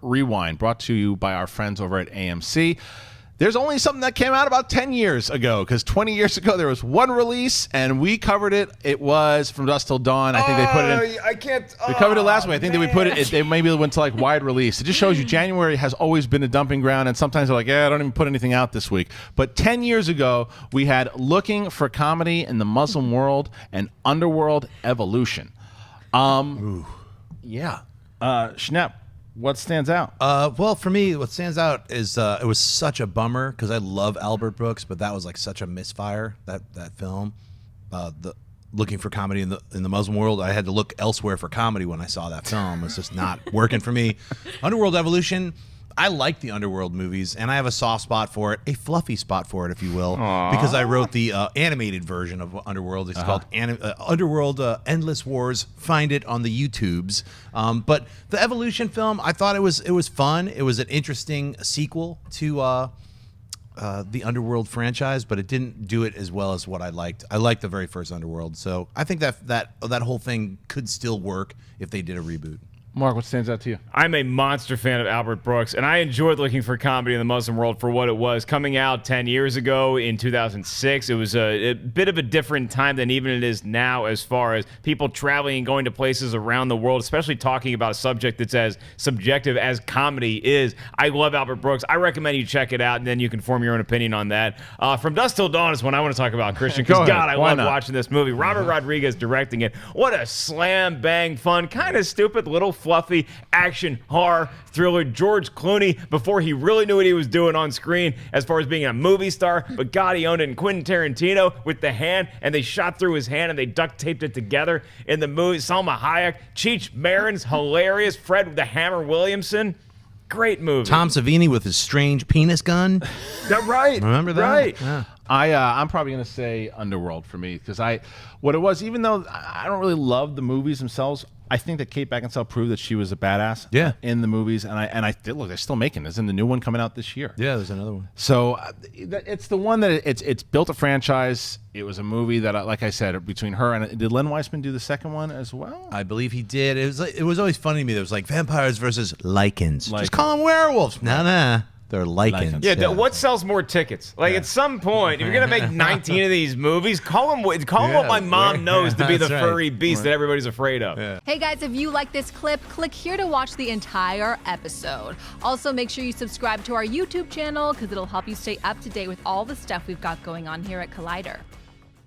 Rewind, brought to you by our friends over at AMC. There's only something that came out about 10 years ago, because 20 years ago there was one release, and we covered it. It was From Dusk Till Dawn. I think they put it in. I can't. We covered it last week. I think that we put it. They maybe went to like wide release. It just shows you January has always been a dumping ground, and sometimes they're like, I don't even put anything out this week. But 10 years ago, we had Looking for Comedy in the Muslim World and Underworld Evolution. Yeah. Schnepp, what stands out? Well, for me, what stands out is it was such a bummer because I love Albert Brooks, but that was like such a misfire, that film. The Looking for Comedy in the Muslim World, I had to look elsewhere for comedy when I saw that film. It's just not working for me. Underworld Evolution, I like the Underworld movies, and I have a soft spot for it, a fluffy spot for it, if you will, because I wrote the animated version of Underworld. It's called Underworld Endless Wars. Find it on the YouTubes. But the Evolution film, I thought it was fun. It was an interesting sequel to the Underworld franchise, but it didn't do it as well as what I liked. I liked the very first Underworld, so I think that whole thing could still work if they did a reboot. Mark, what stands out to you? I'm a monster fan of Albert Brooks, and I enjoyed Looking for Comedy in the Muslim World for what it was. Coming out 10 years ago in 2006, it was a bit of a different time than even it is now as far as people traveling and going to places around the world, especially talking about a subject that's as subjective as comedy is. I love Albert Brooks. I recommend you check it out, and then you can form your own opinion on that. From Dusk Till Dawn is one I want to talk about, Christian, because, God, I love watching this movie. Robert Rodriguez directing it. What a slam, bang, fun, kind of stupid little fluffy action horror thriller. George Clooney, before he really knew what he was doing on screen as far as being a movie star, but God, he owned it. And Quentin Tarantino with the hand, and they shot through his hand and they duct taped it together in the movie. Salma Hayek, Cheech Marin's hilarious. Fred the Hammer Williamson. Great movie. Tom Savini with his strange penis gun. Right. Remember that? Right. Yeah. I'm probably going to say Underworld for me, because what it was, even though I don't really love the movies themselves, I think that Kate Beckinsale proved that she was a badass in the movies, and I look, they're still making this. And the new one coming out this year. Yeah, there's another one. So it's the one that it's built a franchise. It was a movie that, like I said, between her and did Len Weissman do the second one as well? I believe he did. It was always funny to me. There was like vampires versus lichens. Just call them werewolves. Nah. They're lichens. Yeah, what sells more tickets? Like, at some point, if you're going to make 19 of these movies, call them what my mom knows to be the furry beast that everybody's afraid of. Yeah. Hey, guys, if you like this clip, click here to watch the entire episode. Also, make sure you subscribe to our YouTube channel, because it'll help you stay up to date with all the stuff we've got going on here at Collider.